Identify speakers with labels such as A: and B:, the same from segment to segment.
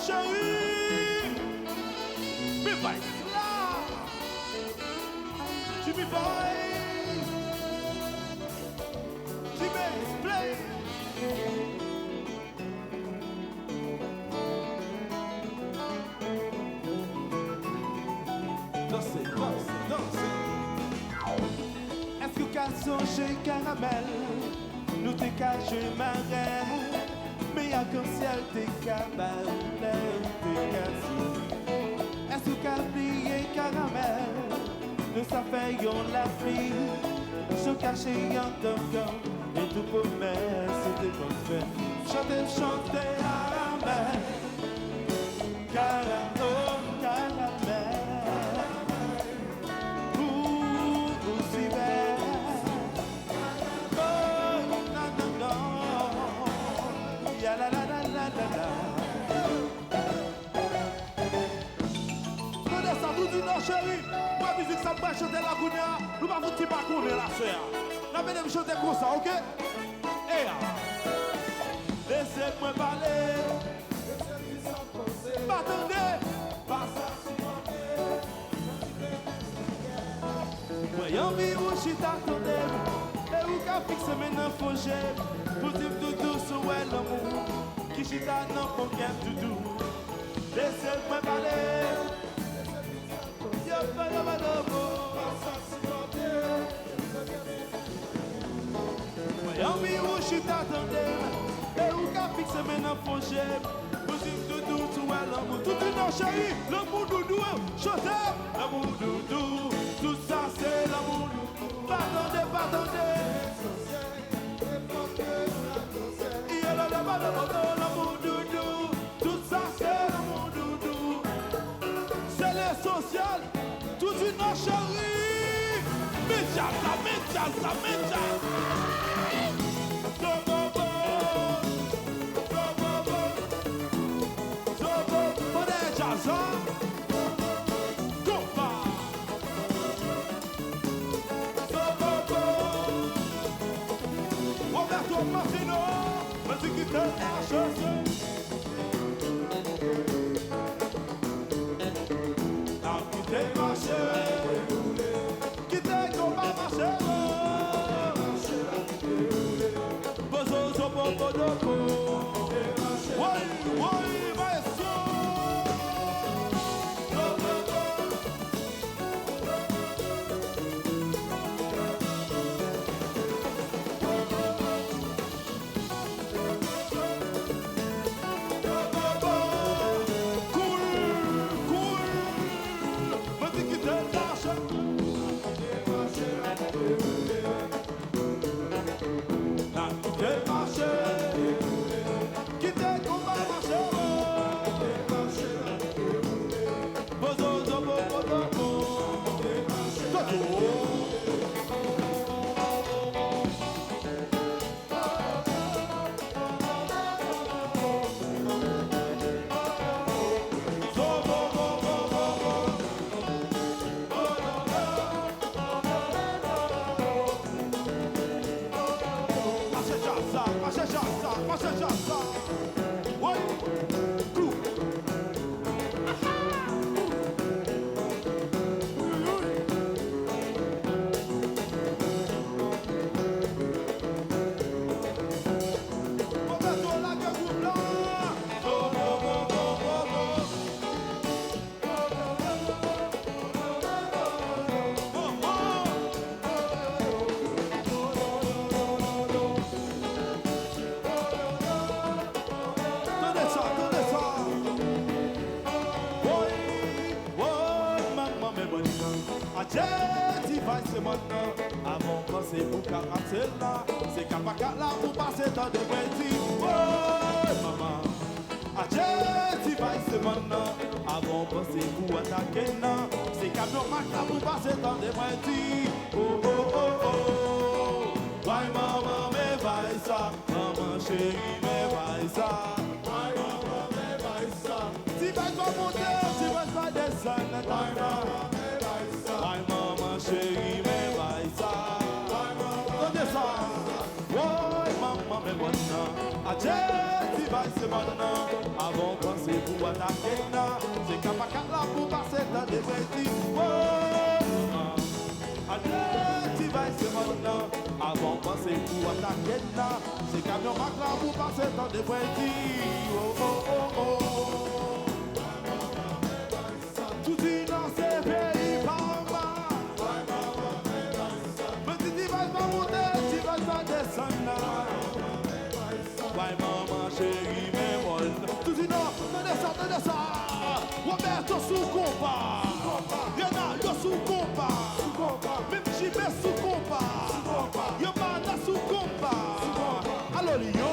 A: chérie. Mais pas là. Jimmy Boy. Jimmy, play. Dansez, dansez, dansez. Est-ce que qu'à songer caramel, nous t'es caché marin, mais y'a qu'un ciel t'es cabal, t'es cassé. Est-ce que qu'à plier caramel, nous ça fait yon la fille, se cacher yon d'un camp, et tout promesse c'était comme fait. Chantez, chantez caramel, caramel, caramel. Non chérie, moi musique ça me va chanter la gounia, nous pas foutre pas courir la soeur. La mesdames chanter comme ça, ok? Eh laissez-moi parler. Pas attendez, pas ça moi envie où je t'attendais, et où qu'a fixé maintenant faut j'aime, pour dire tout sur l'amour, qui chita non pour qu'un doudou. Laissez-moi parler. Envie où je t'attendais, et où qu'a fixé maintenant faut j'aime, pour dire tout sur l'amour, tout une chérie, l'amour doudou, chantez, l'amour doudou, tout ça c'est l'amour doudou, pas attendez, pas attendez. Il y a l'amour doudou, tout ça c'est l'amour doudou, c'est l'essentiel. Tout une chérie, média, média, média. Roberto Martino, vas-y qui te lâche. Quittez comment marcher. Bozo, zobo, bodoko. Oui, oui, maestro. Avant passer pour caractère là, c'est capacat là pour passer dans des petits. Oh maman, adjectif c'est maintenant. Avant passer pour attaquer là, c'est camion mac là pour passer dans des petits. Oh oh oh oh, why maman me vaille ça, maman chérie me vaille ça. Why maman me vaille ça. Si va pas monter, si va pas descendre, why maman me vaille ça. Why maman chérie me vaille ça. Why maman me vaille ça. Why maman me vaille ça. va c'est maintenant. Avant penser pour attaquer là. C'est capacat là pour passer dans des petits. Allez, va c'est maintenant. Avant penser pour attaquer là. C'est camion mac là pour passer dans des petits. Oh oh oh oh. Tout dit dans ces pays par mal. Petit device va monter, device va descendre. Ouais maman chérie, mais molle. Tout dit non, tenez ça. Roberto sous compas. Y'en a yo sous compas. Même j'y mets sous compas. Y'en a sous compas. Alors yo,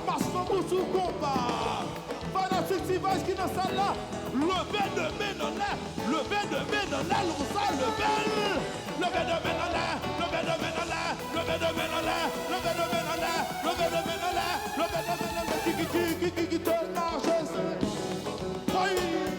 A: Masson sous compas. Fanatique device qui dans ça là. Levez de main dans l'air, levez de main dans l'air, levez de main dans l'air, levez de main dans l'air, levez de main dans l'air, levez de main dans l'air, levez de main dans l'air, levez de main dans l'air, levez de main dans l'air, qui te marche, oui, là,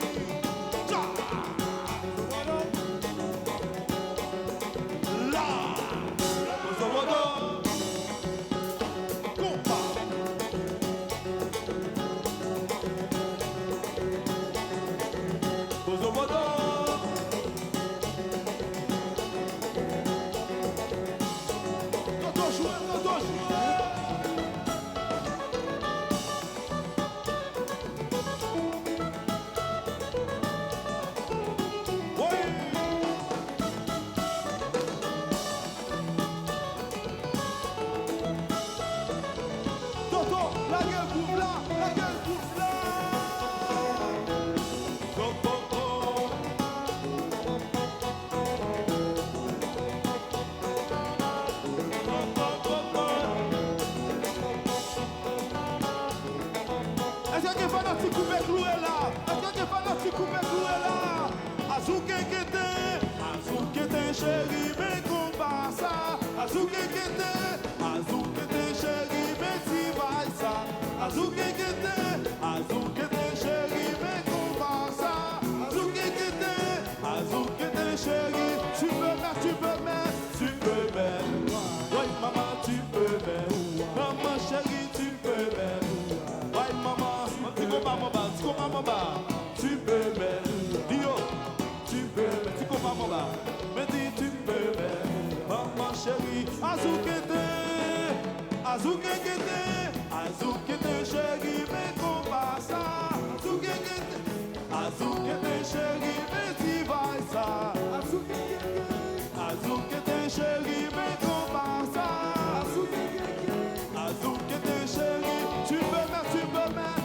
A: chérie, mais qu'on passe ça. Azouké, chérie, mais si va ça. Azouké, chérie, mais qu'on passe ça. Azouké, chérie, tu peux mettre. Oui, maman, tu peux mettre. Maman, chérie, tu peux mettre. Oui, maman, tu peux mettre. Dio, tu peux mettre. Tu peux mettre. Mais dis tu peux mettre, maman chérie, Azouké, chérie, mais qu'on passe ça. Azouké, chérie, mais si va ça. Azouké, chérie, mais qu'on passe ça. Azouké, chérie, tu peux mettre.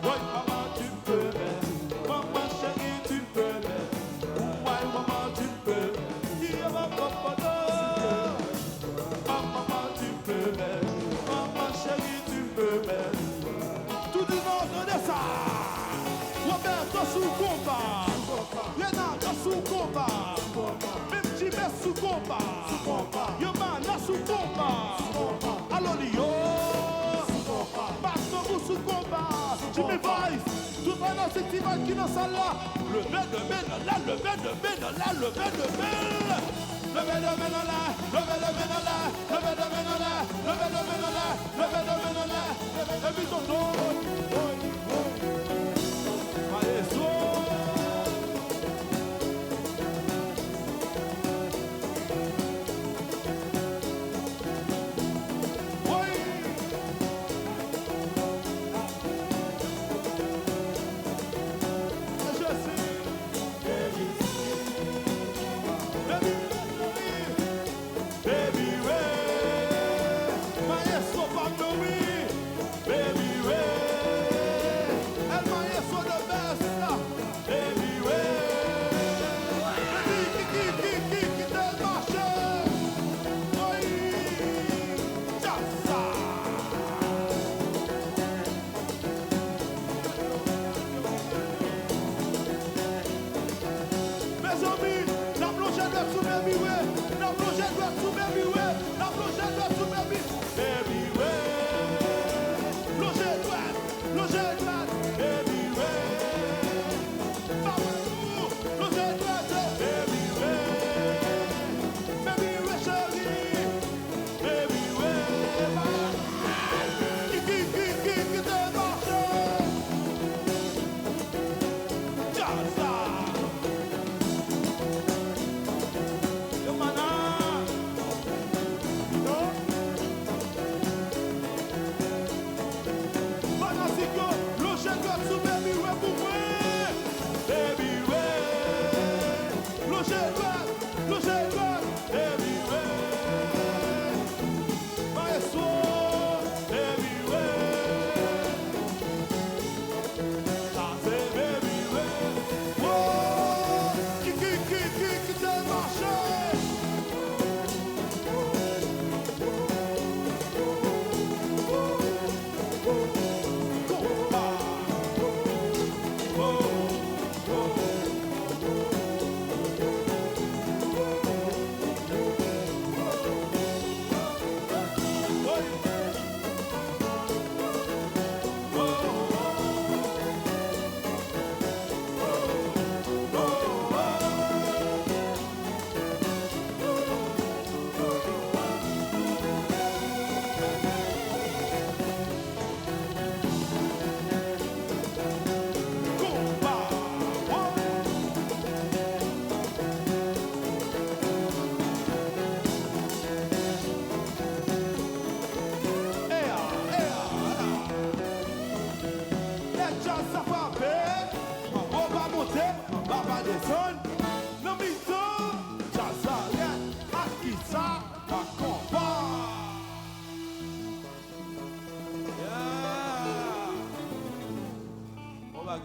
A: Oui, maman, tu peux mettre. Maman chérie, tu peux mettre. Maman, tu peux mettre. Maman chérie, tu peux mettre. Tout le monde de ça. Roberto sous compas. Y'en a sous compas. Même tu mets sous compas. Y'en a sous compas. Alors yo. Passe vous sous compas. Tu me voice. Tout le monde c'est qui va qui dans ça là. Levez de main dans là, levez de main dans là, levez de main. Levez de main dans là, levez de main dans là, levez de main dans là.